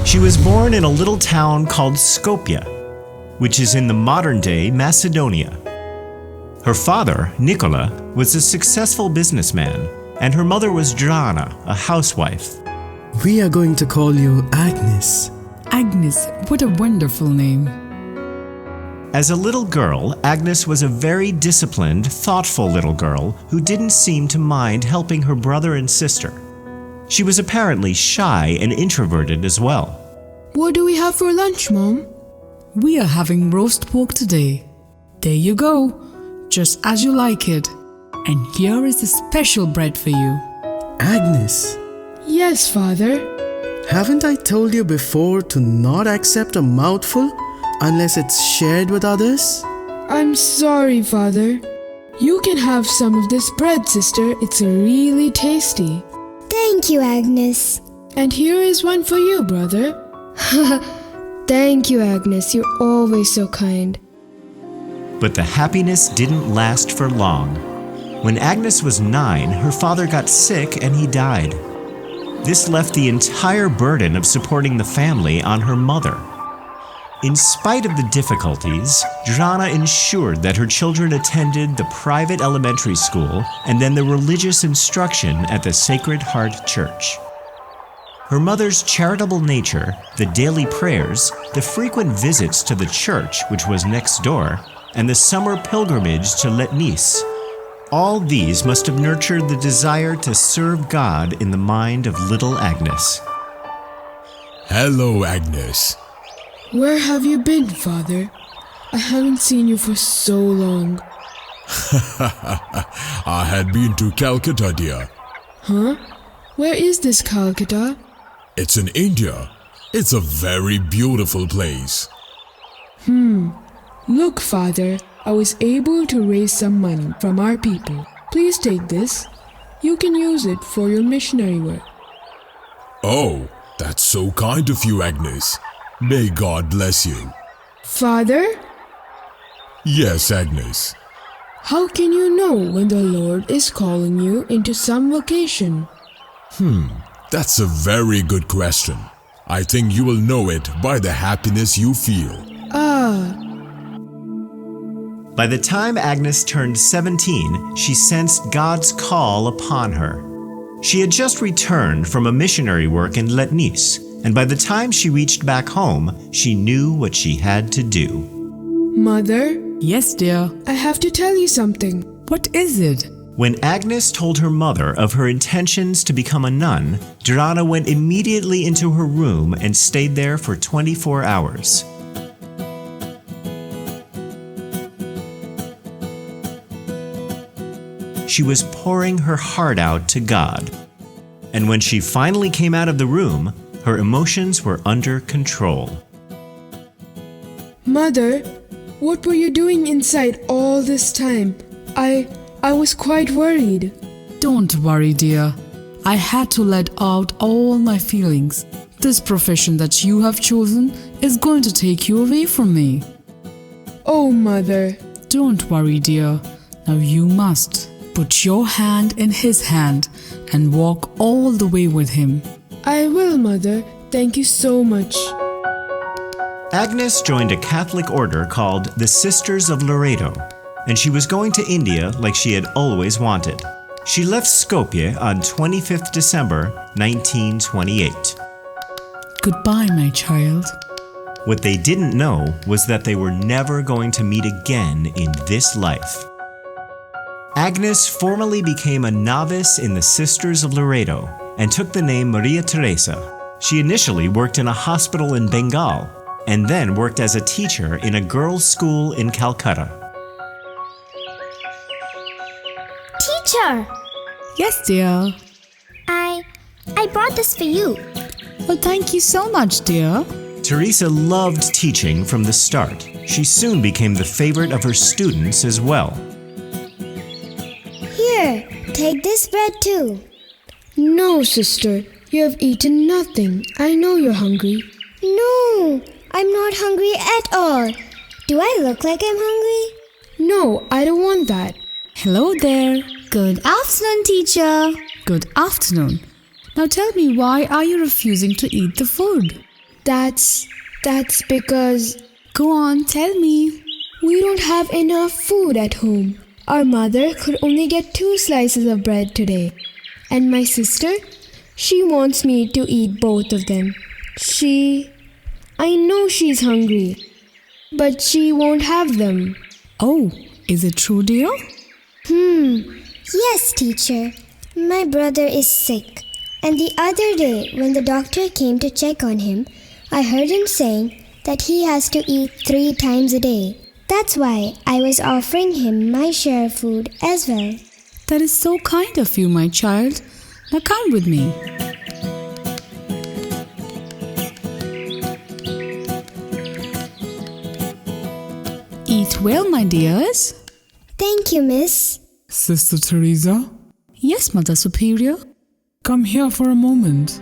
She was born in a little town called Skopje, which is in the modern-day Macedonia. Her father, Nikola, was a successful businessman, and her mother was Drana, a housewife. We are going to call you Agnes. Agnes, what a wonderful name. As a little girl, Agnes was a very disciplined, thoughtful little girl who didn't seem to mind helping her brother and sister. She was apparently shy and introverted as well. What do we have for lunch, Mom? We are having roast pork today. There you go, just as you like it. And here is a special bread for you. Agnes, Yes, Father. haven't I told you before to not accept a mouthful unless it's shared with others? I'm sorry, Father. You can have some of this bread, sister. It's really tasty. Thank you, Agnes. And here is one for you, brother. Thank you, Agnes. You're always so kind. But the happiness didn't last for long. When Agnes was 9, her father got sick and he died. This left the entire burden of supporting the family on her mother. In spite of the difficulties, Drana ensured that her children attended the private elementary school and then the religious instruction at the Sacred Heart Church. Her mother's charitable nature, the daily prayers, the frequent visits to the church, which was next door, and the summer pilgrimage to Letnis, all these must have nurtured the desire to serve God in the mind of little Agnes. Hello, Agnes. Where have you been, Father? I haven't seen you for so long. I had been to Calcutta, dear. Huh? Where is this Calcutta? It's in India. It's a very beautiful place. Look, Father, I was able to raise some money from our people. Please take this. You can use it for your missionary work. Oh, that's so kind of you, Agnes. May God bless you. Father, Yes, Agnes. how can you know when the Lord is calling you into some vocation? That's a very good question. I think you will know it by the happiness you feel. By the time Agnes turned 17, she sensed God's call upon her. She had just returned from a missionary work in Letnis, and by the time she reached back home, she knew what she had to do. Mother, Yes, dear. I have to tell you something. What is it? When Agnes told her mother of her intentions to become a nun, Drana went immediately into her room and stayed there for 24 hours. She was pouring her heart out to God. And when she finally came out of the room, her emotions were under control. Mother, what were you doing inside all this time? I was quite worried. Don't worry, dear. I had to let out all my feelings. This profession that you have chosen is going to take you away from me. Oh, Mother. Don't worry, dear. Now you must put your hand in his hand and walk all the way with him. I will, Mother. Thank you so much. Agnes joined a Catholic order called the Sisters of Laredo, and she was going to India like she had always wanted. She left Skopje on 25th December 1928. Goodbye, my child. What they didn't know was that they were never going to meet again in this life. Agnes formally became a novice in the Sisters of Laredo and took the name Maria Teresa. She initially worked in a hospital in Bengal and then worked as a teacher in a girls' school in Calcutta. Teacher, Yes, dear. I brought this for you. Well, thank you so much, dear. Teresa loved teaching from the start. She soon became the favorite of her students as well. Here, take this bread too. No, sister. You have eaten nothing. I know you're hungry. No, I'm not hungry at all. Do I look like I'm hungry? No, I don't want that. Hello there. Good afternoon, teacher. Good afternoon. Now tell me, why are you refusing to eat the food? That's because Go on, tell me. we don't have enough food at home. Our mother could only get 2 slices of bread today. And my sister, she wants me to eat both of them. I know she's hungry, but she won't have them. Oh, is it true, dear? Yes, teacher. My brother is sick. And the other day, when the doctor came to check on him, I heard him saying that he has to eat 3 times a day. That's why I was offering him my share of food as well. That is so kind of you, my child. Now come with me. Eat well, my dears. Thank you, miss. Sister Teresa, Yes, Mother Superior. come here for a moment.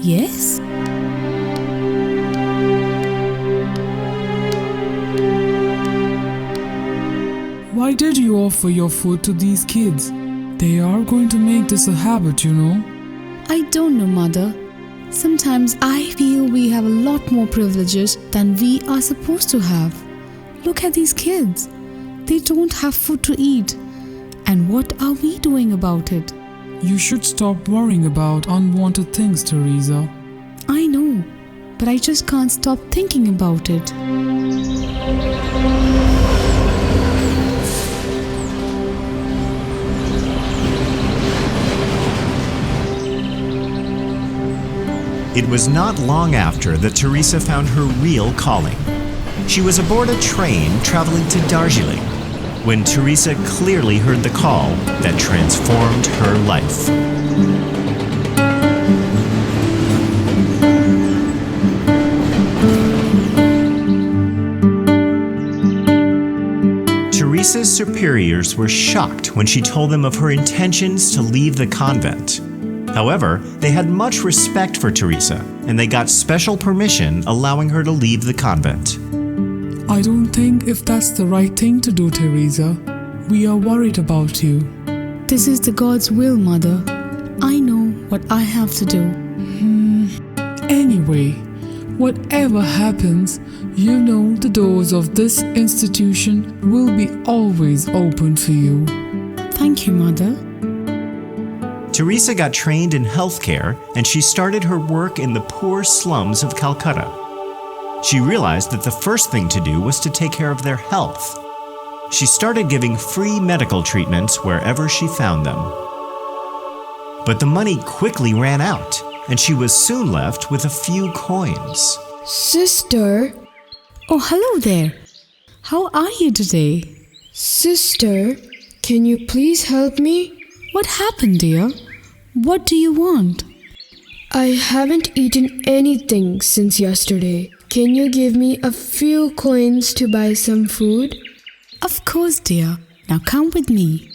Yes? Why did you offer your food to these kids? They are going to make this a habit, you know. I don't know, Mother. Sometimes I feel we have a lot more privileges than we are supposed to have. Look at these kids. They don't have food to eat. And what are we doing about it? You should stop worrying about unwanted things, Teresa. I know, but I just can't stop thinking about it. It was not long after that Teresa found her real calling. She was aboard a train traveling to Darjeeling when Teresa clearly heard the call that transformed her life. Teresa's superiors were shocked when she told them of her intentions to leave the convent. However, they had much respect for Teresa, and they got special permission allowing her to leave the convent. I don't think if that's the right thing to do, Teresa. We are worried about you. This is the God's will, Mother. I know what I have to do. Anyway, whatever happens, you know the doors of this institution will be always open for you. Thank you, Mother. Teresa got trained in healthcare, and she started her work in the poor slums of Calcutta. She realized that the first thing to do was to take care of their health. She started giving free medical treatments wherever she found them. But the money quickly ran out, and she was soon left with a few coins. Sister, Oh, hello there. How are you today? sister, can you please help me? What happened, dear? What do you want? I haven't eaten anything since yesterday. Can you give me a few coins to buy some food? Of course, dear. Now come with me.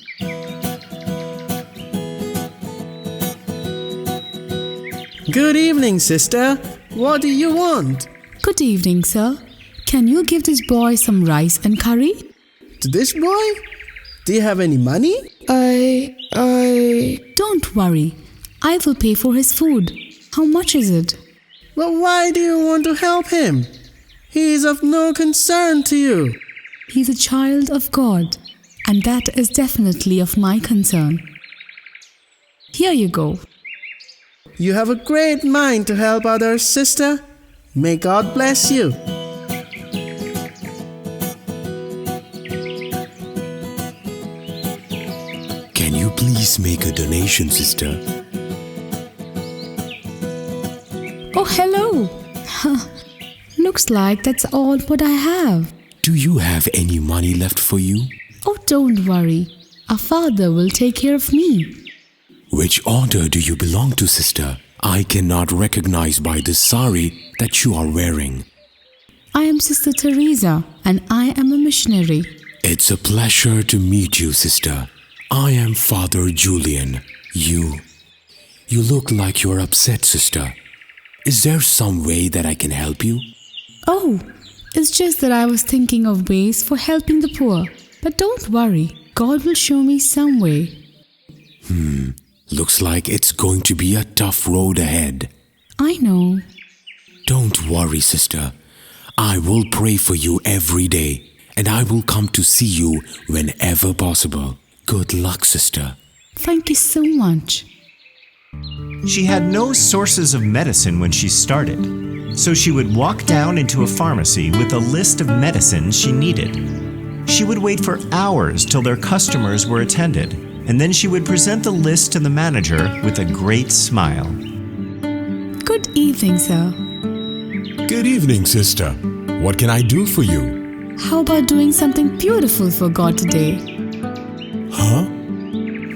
Good evening, sister. What do you want? Good evening, sir. Can you give this boy some rice and curry? To this boy? Do you have any money? Don't worry. I will pay for his food. How much is it? Well, why do you want to help him? He is of no concern to you. He's a child of God, and that is definitely of my concern. Here you go. You have a great mind to help others, sister. May God bless you. Can you please make a donation, sister? Oh, hello. Looks like that's all what I have. Do you have any money left for you? Oh, don't worry. Our Father will take care of me. Which order do you belong to, sister? I cannot recognize by the sari that you are wearing. I am Sister Teresa, and I am a missionary. It's a pleasure to meet you, sister. I am Father Julian. You look like you're upset, sister. Is there some way that I can help you? Oh, it's just that I was thinking of ways for helping the poor. But don't worry, God will show me some way. Looks like it's going to be a tough road ahead. I know. Don't worry, sister. I will pray for you every day, and I will come to see you whenever possible. Good luck, sister. Thank you so much. She had no sources of medicine when she started, so she would walk down into a pharmacy with a list of medicines she needed. She would wait for hours till their customers were attended, and then she would present the list to the manager with a great smile. Good evening, sir. Good evening, sister. What can I do for you? How about doing something beautiful for God today? Huh?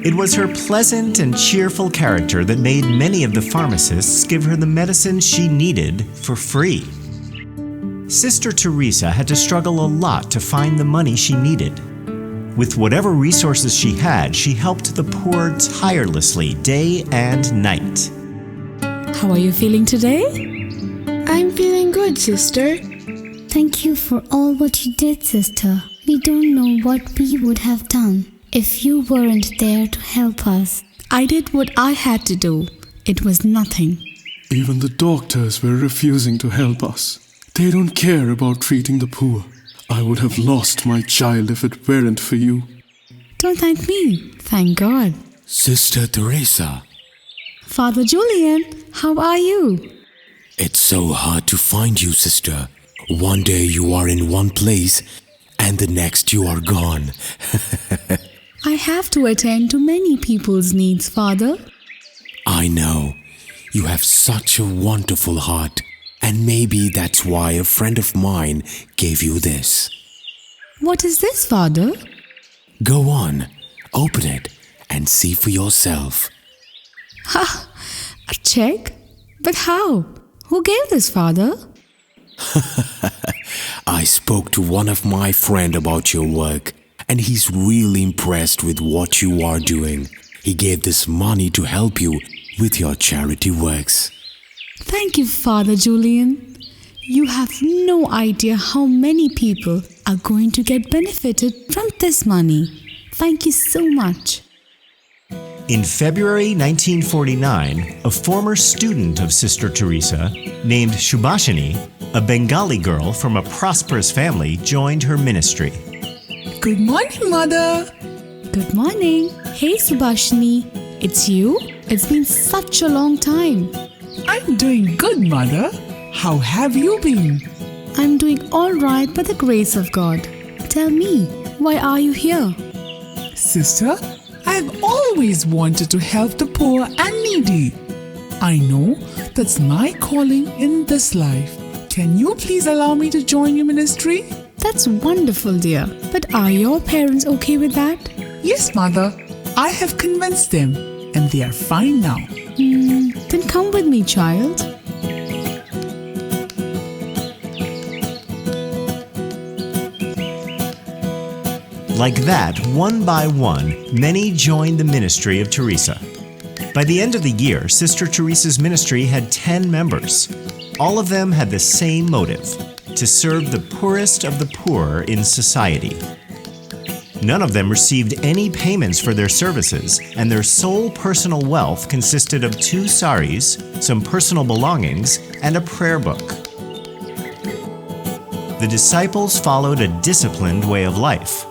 It was her pleasant and cheerful character that made many of the pharmacists give her the medicine she needed for free. Sister Teresa had to struggle a lot to find the money she needed. With whatever resources she had, she helped the poor tirelessly, day and night. How are you feeling today? I'm feeling good, sister. Thank you for all what you did, sister. We don't know what we would have done if you weren't there to help us. I did what I had to do. It was nothing. Even the doctors were refusing to help us. They don't care about treating the poor. I would have lost my child if it weren't for you. Don't thank me. Thank God. Sister Teresa, Father Julian, how are you? it's so hard to find you, sister. One day you are in one place, and the next you are gone. I have to attend to many people's needs, Father. I know. You have such a wonderful heart, and maybe that's why a friend of mine gave you this. What is this, Father? Go on, open it, and see for yourself. Ha! A check? But how? Who gave this, Father? I spoke to one of my friends about your work, and he's really impressed with what you are doing. He gave this money to help you with your charity works. Thank you, Father Julian. You have no idea how many people are going to get benefited from this money. Thank you so much. In February 1949, a former student of Sister Teresa, named Subhashini, a Bengali girl from a prosperous family, joined her ministry. Good morning, Mother. Good morning. Hey, Subhashini. It's you? It's been such a long time. I'm doing good, Mother. How have you been? I'm doing all right by the grace of God. Tell me, why are you here? Sister, I've always wanted to help the poor and needy. I know that's my calling in this life. Can you please allow me to join your ministry? That's wonderful, dear. But are your parents okay with that? Yes, Mother. I have convinced them, and they are fine now. Then come with me, child. Like that, one by one, many joined the ministry of Teresa. By the end of the year, Sister Teresa's ministry had 10 members. All of them had the same motive: to serve the poorest of the poor in society. None of them received any payments for their services, and their sole personal wealth consisted of 2 saris, some personal belongings, and a prayer book. The disciples followed a disciplined way of life.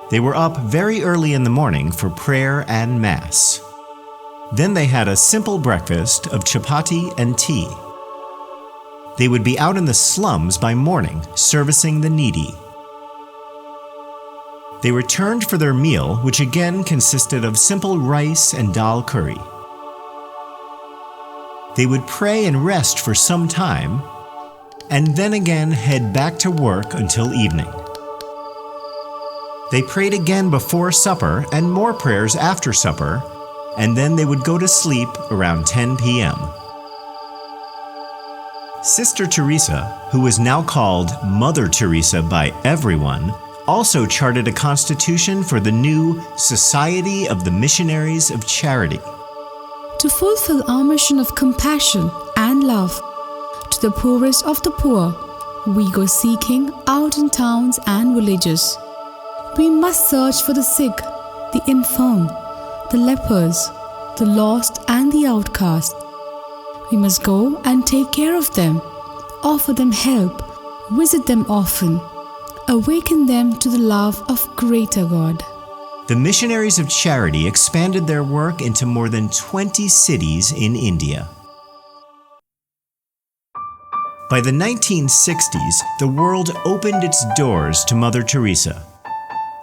They were up very early in the morning for prayer and Mass. Then they had a simple breakfast of chapati and tea. They would be out in the slums by morning, servicing the needy. They returned for their meal, which again consisted of simple rice and dal curry. They would pray and rest for some time, and then again head back to work until evening. They prayed again before supper and more prayers after supper, and then they would go to sleep around 10 p.m. Sister Teresa, who was now called Mother Teresa by everyone, also charted a constitution for the new Society of the Missionaries of Charity. To fulfill our mission of compassion and love to the poorest of the poor, we go seeking out in towns and villages. We must search for the sick, the infirm, the lepers, the lost and the outcast. We must go and take care of them, offer them help, visit them often, awaken them to the love of greater God. The Missionaries of Charity expanded their work into more than 20 cities in India. By the 1960s, the world opened its doors to Mother Teresa.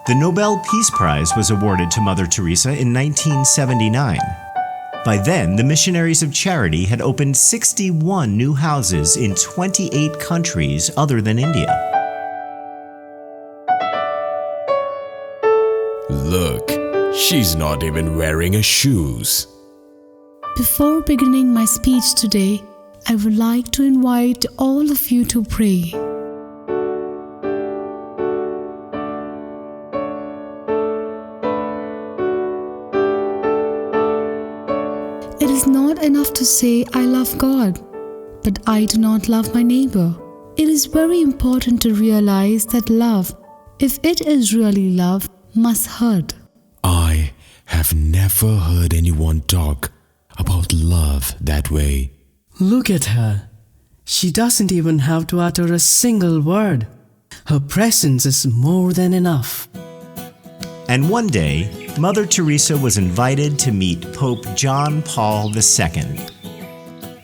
The Nobel Peace Prize was awarded to Mother Teresa in 1979. By then, the Missionaries of Charity had opened 61 new houses in 28 countries other than India. Look, she's not even wearing her shoes. Before beginning my speech today, I would like to invite all of you to pray. It is not enough to say I love God, but I do not love my neighbor. It is very important to realize that love, if it is really love, must hurt. I have never heard anyone talk about love that way. Look at her. She doesn't even have to utter a single word. Her presence is more than enough. And one day, Mother Teresa was invited to meet Pope John Paul II.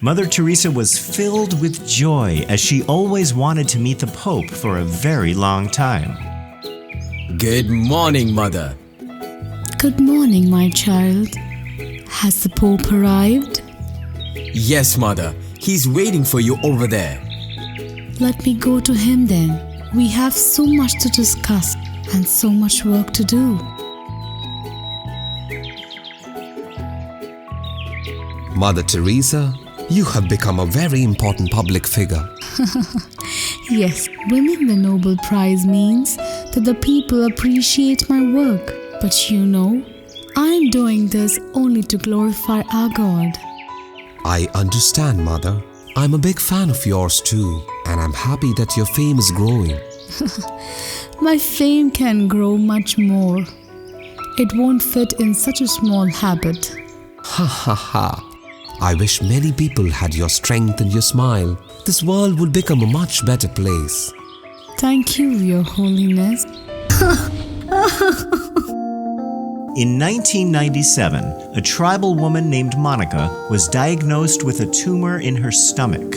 Mother Teresa was filled with joy as she always wanted to meet the Pope for a very long time. Good morning, Mother. Good morning, my child. Has the Pope arrived? Yes, Mother. He's waiting for you over there. Let me go to him then. We have so much to discuss and so much work to do. Mother Teresa, you have become a very important public figure. Yes, winning the Nobel Prize means that the people appreciate my work. But you know, I'm doing this only to glorify our God. I understand, Mother. I'm a big fan of yours too, and I'm happy that your fame is growing. My fame can grow much more. It won't fit in such a small habit. Ha ha ha. I wish many people had your strength and your smile. This world would become a much better place. Thank you, Your Holiness. In 1997, a tribal woman named Monica was diagnosed with a tumor in her stomach.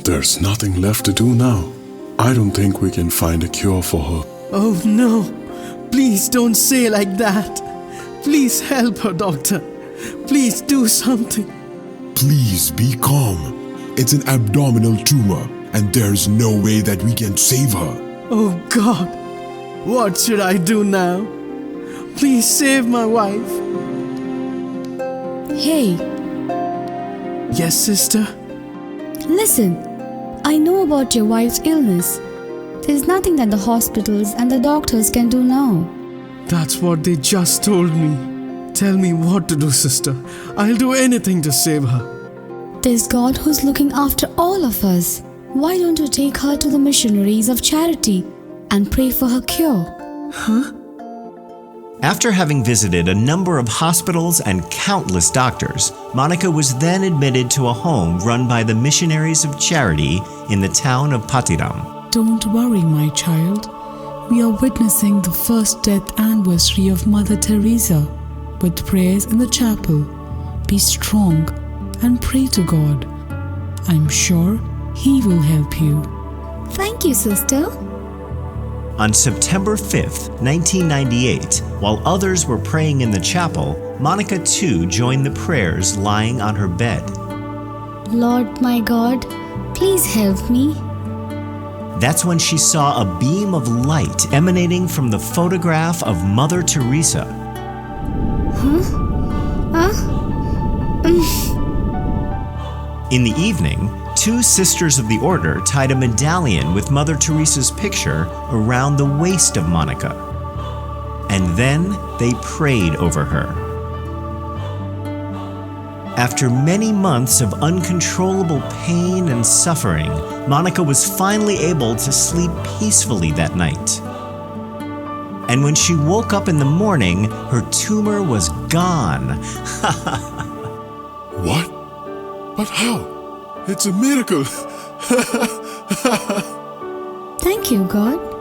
There's nothing left to do now. I don't think we can find a cure for her. Oh no! Please don't say like that. Please help her, doctor. Please do something. Please be calm. It's an abdominal tumor, and there's no way that we can save her. Oh God! What should I do now? Please save my wife. Hey, Yes, sister? listen. I know about your wife's illness. There's nothing that the hospitals and the doctors can do now. That's what they just told me. Tell me what to do, sister. I'll do anything to save her. There's God who's looking after all of us. Why don't you take her to the Missionaries of Charity and pray for her cure? After having visited a number of hospitals and countless doctors, Monica was then admitted to a home run by the Missionaries of Charity in the town of Patiram. Don't worry, my child. We are witnessing the first death anniversary of Mother Teresa with prayers in the chapel. Be strong and pray to God. I'm sure He will help you. Thank you, sister. On September 5th, 1998, while others were praying in the chapel, Monica too joined the prayers lying on her bed. Lord my God, please help me. That's when she saw a beam of light emanating from the photograph of Mother Teresa. In the evening, two sisters of the order tied a medallion with Mother Teresa's picture around the waist of Monica. And then they prayed over her. After many months of uncontrollable pain and suffering, Monica was finally able to sleep peacefully that night. And when she woke up in the morning, her tumor was gone. What? But how? It's a miracle. Thank you, God.